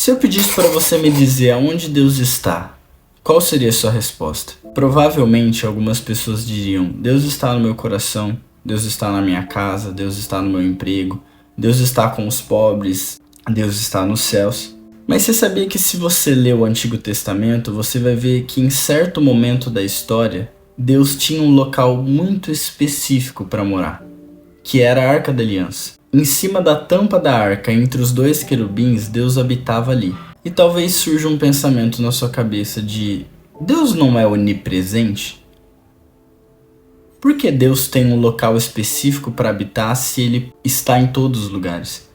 Se eu pedisse para você me dizer aonde Deus está, qual seria a sua resposta? Provavelmente algumas pessoas diriam: Deus está no meu coração, Deus está na minha casa, Deus está no meu emprego, Deus está com os pobres, Deus está nos céus. Mas você sabia que se você ler o Antigo Testamento, você vai ver que em certo momento da história, Deus tinha um local muito específico para morar, que era a Arca da Aliança. Em cima da tampa da arca, entre os dois querubins, Deus habitava ali. E talvez surja um pensamento na sua cabeça de: Deus não é onipresente? Por que Deus tem um local específico para habitar se Ele está em todos os lugares?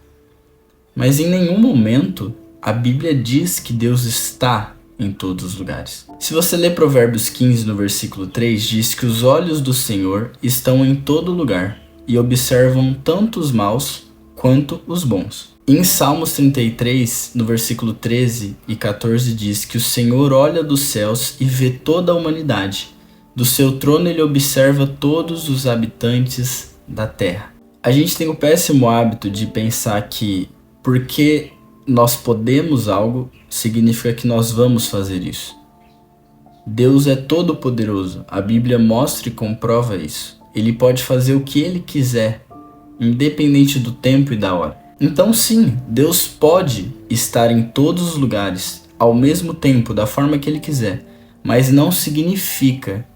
Mas em nenhum momento a Bíblia diz que Deus está em todos os lugares. Se você ler Provérbios 15 no versículo 3, diz que os olhos do Senhor estão em todo lugar e observam tanto os maus quanto os bons. Em Salmos 33, no versículo 13 e 14, diz que o Senhor olha dos céus e vê toda a humanidade. Do seu trono ele observa todos os habitantes da terra. A gente tem o péssimo hábito de pensar que porque nós podemos algo, significa que nós vamos fazer isso. Deus é todo poderoso. A Bíblia mostra e comprova isso. Ele pode fazer o que ele quiser, independente do tempo e da hora. Então sim, Deus pode estar em todos os lugares, ao mesmo tempo, da forma que ele quiser, mas não significa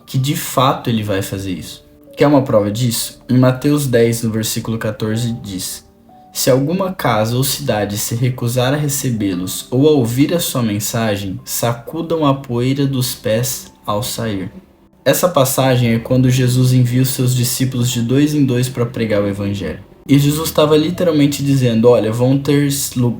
que de fato ele vai fazer isso. Quer uma prova disso? Em Mateus 10, no versículo 14, diz: Se alguma casa ou cidade se recusar a recebê-los ou a ouvir a sua mensagem, sacudam a poeira dos pés ao sair. Essa passagem é quando Jesus envia os seus discípulos de 2 em 2 para pregar o evangelho. E Jesus estava literalmente dizendo: olha, vão ter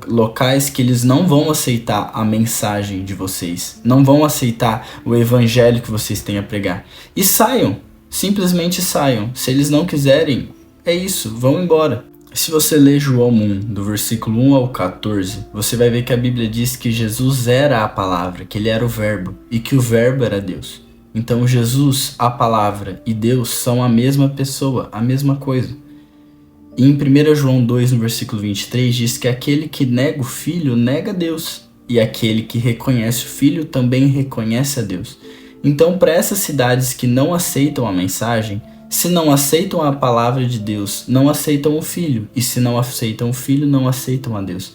locais que eles não vão aceitar a mensagem de vocês, não vão aceitar o evangelho que vocês têm a pregar. E saiam, simplesmente saiam. Se eles não quiserem, é isso, vão embora. Se você ler João 1, do versículo 1 ao 14, você vai ver que a Bíblia diz que Jesus era a palavra, que ele era o verbo, e que o verbo era Deus. Então Jesus, a palavra e Deus são a mesma pessoa, a mesma coisa. E em 1 João 2, no versículo 23, diz que aquele que nega o Filho, nega Deus. E aquele que reconhece o Filho também reconhece a Deus. Então, para essas cidades que não aceitam a mensagem, se não aceitam a palavra de Deus, não aceitam o Filho. E se não aceitam o Filho, não aceitam a Deus.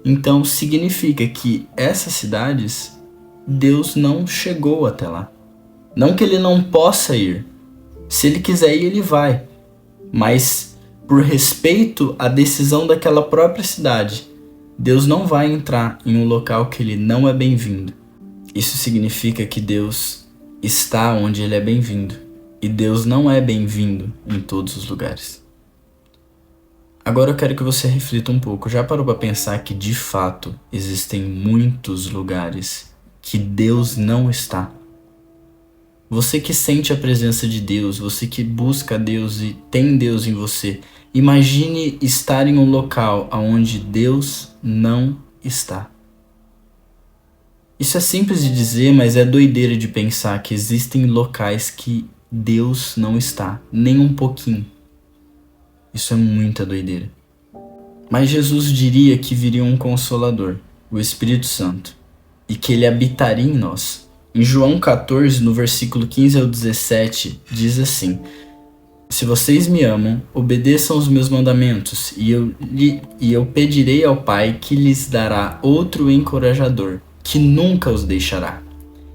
Então, significa que essas cidades, Deus não chegou até lá. Não que ele não possa ir. Se ele quiser ir, ele vai. Mas, por respeito à decisão daquela própria cidade, Deus não vai entrar em um local que ele não é bem-vindo. Isso significa que Deus está onde ele é bem-vindo. E Deus não é bem-vindo em todos os lugares. Agora eu quero que você reflita um pouco. Já parou para pensar que, de fato, existem muitos lugares que Deus não está? Você que sente a presença de Deus, você que busca Deus e tem Deus em você, imagine estar em um local onde Deus não está. Isso é simples de dizer, mas é doideira de pensar que existem locais que Deus não está, nem um pouquinho. Isso é muita doideira. Mas Jesus diria que viria um Consolador, o Espírito Santo, e que ele habitaria em nós. Em João 14, no versículo 15 ao 17, diz assim: Se vocês me amam, obedeçam os meus mandamentos, e eu pedirei ao Pai que lhes dará outro encorajador, que nunca os deixará.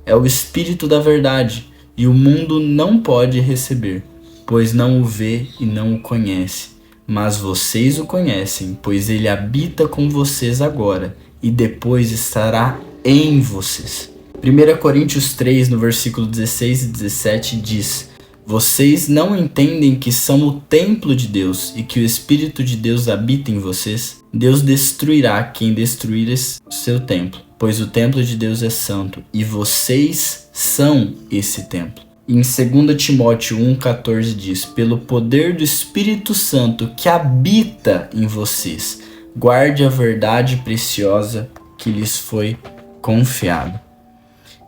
É o Espírito da verdade, e o mundo não pode receber, pois não o vê e não o conhece. Mas vocês o conhecem, pois ele habita com vocês agora, e depois estará em vocês. 1 Coríntios 3, no versículo 16 e 17, diz: Vocês não entendem que são o templo de Deus e que o Espírito de Deus habita em vocês? Deus destruirá quem destruir seu templo, pois o templo de Deus é santo e vocês são esse templo. Em 2 Timóteo 1,14 diz: Pelo poder do Espírito Santo que habita em vocês, guarde a verdade preciosa que lhes foi confiada.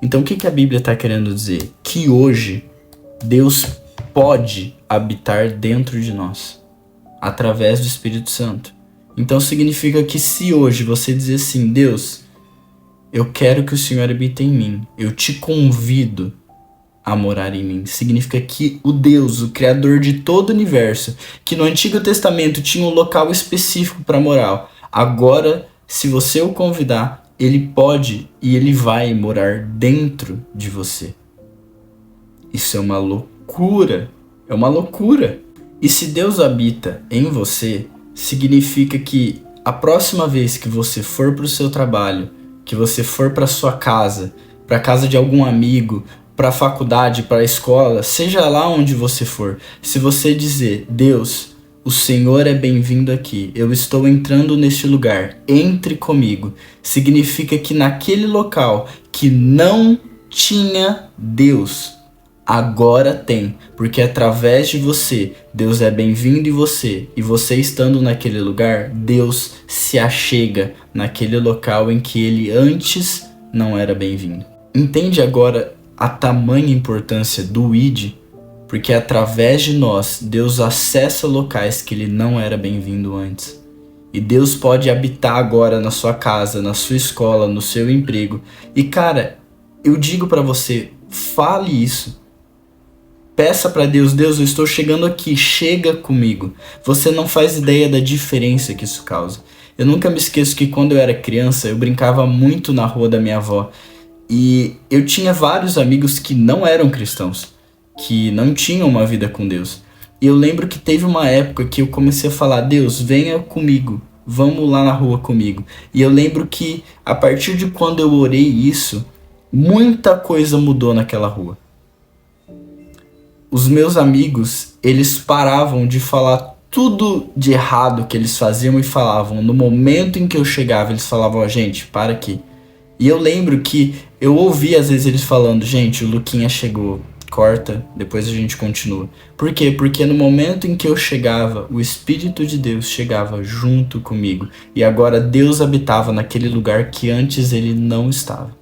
Então o que a Bíblia está querendo dizer? Que hoje Deus pode habitar dentro de nós, através do Espírito Santo. Então significa que se hoje você dizer assim, Deus, eu quero que o Senhor habite em mim, eu te convido a morar em mim. Significa que o Deus, o Criador de todo o universo, que no Antigo Testamento tinha um local específico para morar, agora, se você o convidar, ele pode e ele vai morar dentro de você. Isso é uma loucura. É uma loucura. E se Deus habita em você, significa que a próxima vez que você for para o seu trabalho, que você for para sua casa, para a casa de algum amigo, para a faculdade, para a escola, seja lá onde você for, se você dizer, Deus, o Senhor é bem-vindo aqui, eu estou entrando neste lugar, entre comigo, significa que naquele local que não tinha Deus, agora tem, porque através de você, Deus é bem-vindo em você, e você estando naquele lugar, Deus se achega naquele local em que ele antes não era bem-vindo. Entende agora a tamanha importância do ID? Porque através de nós, Deus acessa locais que ele não era bem-vindo antes. E Deus pode habitar agora na sua casa, na sua escola, no seu emprego. E cara, eu digo pra você, fale isso. Peça para Deus, Deus, eu estou chegando aqui, chega comigo. Você não faz ideia da diferença que isso causa. Eu nunca me esqueço que quando eu era criança, eu brincava muito na rua da minha avó. E eu tinha vários amigos que não eram cristãos, que não tinham uma vida com Deus. E eu lembro que teve uma época que eu comecei a falar, Deus, venha comigo, vamos lá na rua comigo. E eu lembro que a partir de quando eu orei isso, muita coisa mudou naquela rua. Os meus amigos, eles paravam de falar tudo de errado que eles faziam e falavam. No momento em que eu chegava, eles falavam, gente, para aqui. E eu lembro que eu ouvi às vezes eles falando, gente, o Luquinha chegou, corta, depois a gente continua. Por quê? Porque no momento em que eu chegava, o Espírito de Deus chegava junto comigo. E agora Deus habitava naquele lugar que antes ele não estava.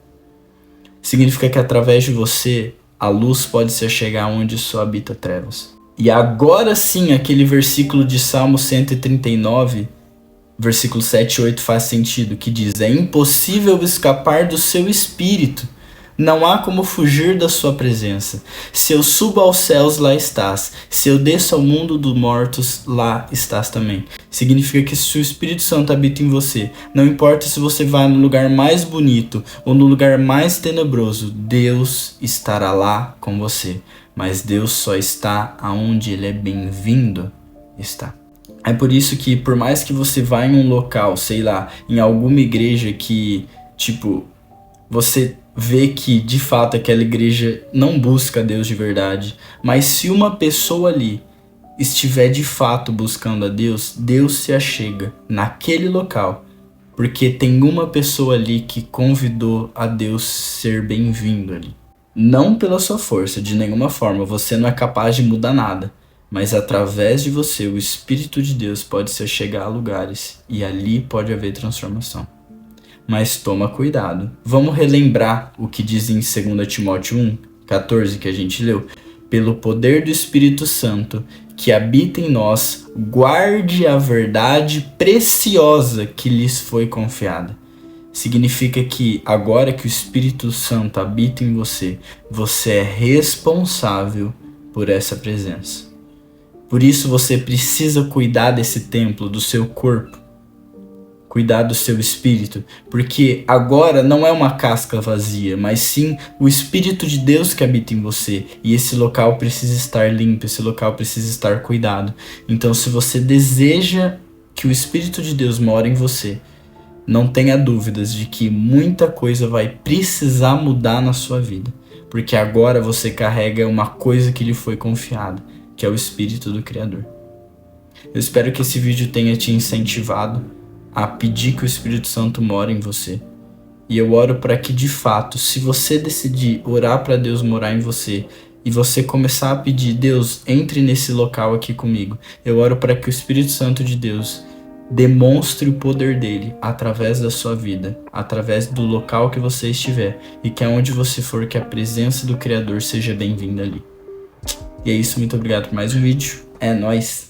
Significa que através de você, a luz pode se achegar onde só habita trevas. E agora sim, aquele versículo de Salmo 139, versículo 7 e 8 faz sentido, que diz, é impossível escapar do seu espírito, não há como fugir da sua presença. Se eu subo aos céus, lá estás. Se eu desço ao mundo dos mortos, lá estás também. Significa que se o Espírito Santo habita em você, não importa se você vai no lugar mais bonito ou no lugar mais tenebroso, Deus estará lá com você. Mas Deus só está aonde Ele é bem-vindo está. É por isso que por mais que você vá em um local, sei lá, em alguma igreja que, tipo, você vê que de fato aquela igreja não busca Deus de verdade, mas se uma pessoa ali estiver de fato buscando a Deus, Deus se achega naquele local, porque tem uma pessoa ali que convidou a Deus ser bem-vindo ali. Não pela sua força, de nenhuma forma, você não é capaz de mudar nada, mas através de você, o Espírito de Deus pode se achegar a lugares e ali pode haver transformação. Mas toma cuidado. Vamos relembrar o que diz em 2 Timóteo 1:14 que a gente leu. Pelo poder do Espírito Santo que habita em nós, guarde a verdade preciosa que lhes foi confiada. Significa que agora que o Espírito Santo habita em você, você é responsável por essa presença. Por isso você precisa cuidar desse templo, do seu corpo. Cuidar do seu espírito, porque agora não é uma casca vazia, mas sim o Espírito de Deus que habita em você, e esse local precisa estar limpo, esse local precisa estar cuidado. Então se você deseja que o Espírito de Deus mora em você, não tenha dúvidas de que muita coisa vai precisar mudar na sua vida, porque agora você carrega uma coisa que lhe foi confiada, que é o Espírito do Criador. Eu espero que esse vídeo tenha te incentivado a pedir que o Espírito Santo mora em você. E eu oro para que de fato, se você decidir orar para Deus morar em você e você começar a pedir, Deus, entre nesse local aqui comigo, eu oro para que o Espírito Santo de Deus demonstre o poder dele através da sua vida, através do local que você estiver, e que aonde você for, que a presença do Criador seja bem-vinda ali. E é isso, muito obrigado por mais um vídeo. É nóis!